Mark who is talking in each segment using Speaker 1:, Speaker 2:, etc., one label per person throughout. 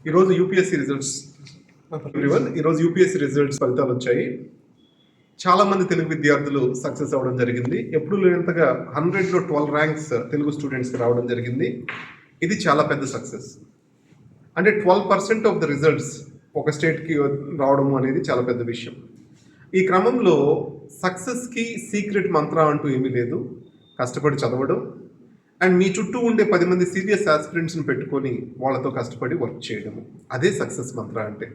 Speaker 1: ఈరోజు UPSC results everyone ఈరోజు UPSC results ఫలితాలు వచ్చాయి. చాలామంది తెలుగు విద్యార్థులు సక్సెస్ అవ్వడం జరిగింది. ఎప్పుడు లేనంతగా 100లో 12 ర్యాంక్స్ తెలుగు స్టూడెంట్స్కి రావడం జరిగింది. ఇది చాలా పెద్ద సక్సెస్. అంటే 12% ఆఫ్ ద రిజల్ట్స్ ఒక స్టేట్కి రావడము అనేది చాలా పెద్ద విషయం. ఈ క్రమంలో సక్సెస్కి సీక్రెట్ మంత్ర అంటూ ఏమీ లేదు. కష్టపడి చదవడం అండ్ మీ చుట్టూ ఉండే 10 మంది సీరియస్ ఆస్పిరెంట్స్ని పెట్టుకొని వాళ్ళతో కష్టపడి వర్క్ చేయడము, అదే సక్సెస్ మంత్ర అంటే.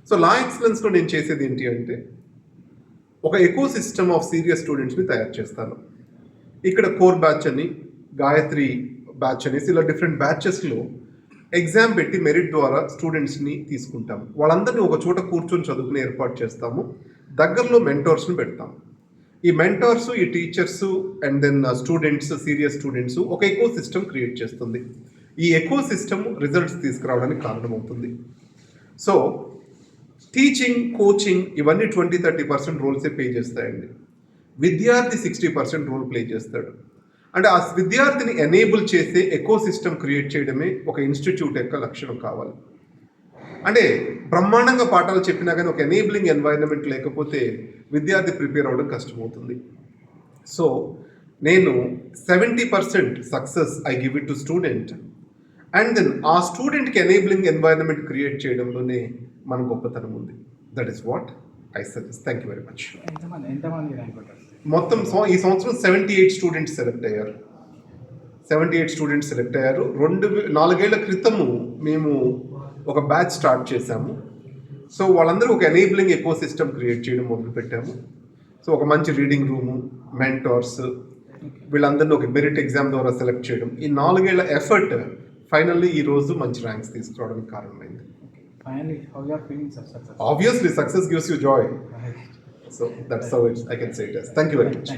Speaker 1: సో లా ఎక్సలెన్స్లో నేను చేసేది ఏంటి అంటే ఒక ఎకో సిస్టమ్ ఆఫ్ సీరియస్ స్టూడెంట్స్ని తయారు చేస్తాను. ఇక్కడ కోర్ బ్యాచ్ అని, గాయత్రి బ్యాచ్ అనేసి ఇలా డిఫరెంట్ బ్యాచెస్లో ఎగ్జామ్ పెట్టి మెరిట్ ద్వారా స్టూడెంట్స్ని తీసుకుంటాము. వాళ్ళందరినీ ఒక చోట కూర్చొని చదువుకుని ఏర్పాటు చేస్తాము. దగ్గరలో మెంటోర్స్ని పెడతాము. ఈ మెంటర్స్, ఈ teachers and then students, serious students ఒక ఎకో సిస్టమ్ క్రియేట్ చేస్తుంది. ఈ ఎకో సిస్టమ్ రిజల్ట్స్ తీసుకురావడానికి కారణమవుతుంది. సో టీచింగ్, కోచింగ్ ఇవన్నీ 20-30% రోల్సే ప్లే చేస్తాయండి. విద్యార్థి 60% రోల్ ప్లే చేస్తాడు. అంటే ఆ విద్యార్థిని ఎనేబుల్ చేసే ఎకో సిస్టమ్ క్రియేట్ చేయడమే ఒక ఇన్స్టిట్యూట్ యొక్క లక్షణం కావాలి. అంటే బ్రహ్మాండంగా పాఠాలు చెప్పినా కానీ ఒక ఎనేబులింగ్ ఎన్వైరన్మెంట్ లేకపోతే విద్యార్థి ప్రిపేర్ అవ్వడం కష్టమవుతుంది. సో నేను 70% success I give it to student and then ఆ స్టూడెంట్కి ఎనేబులింగ్ ఎన్వైరన్మెంట్ క్రియేట్ చేయడంలోనే మన గొప్పతనం ఉంది. That is what I suggest. Thank you very much. మొత్తం ఈ సంవత్సరం 78 స్టూడెంట్స్ సెలెక్ట్ అయ్యారు. 78 స్టూడెంట్స్ సెలెక్ట్ అయ్యారు. 4 ఏళ్ల క్రితము మేము ఒక బ్యాచ్ స్టార్ట్ చేశాము. సో వాళ్ళందరూ ఒక ఎనేబులింగ్ ఎకో సిస్టమ్ క్రియేట్ చేయడం మొదలుపెట్టాము. సో ఒక మంచి రీడింగ్ రూము, మెంటార్స్, వీళ్ళందరినీ ఒక మెరిట్ ఎగ్జామ్ ద్వారా సెలెక్ట్ చేయడం, ఈ 4 ఏళ్ల ఎఫర్ట్ ఫైనల్లీ ఈ రోజు మంచి ర్యాంక్స్ తీసుకురావడానికి కారణమైంది. Obviously success gives you joy. So that's how I can say it as. Thank you very much.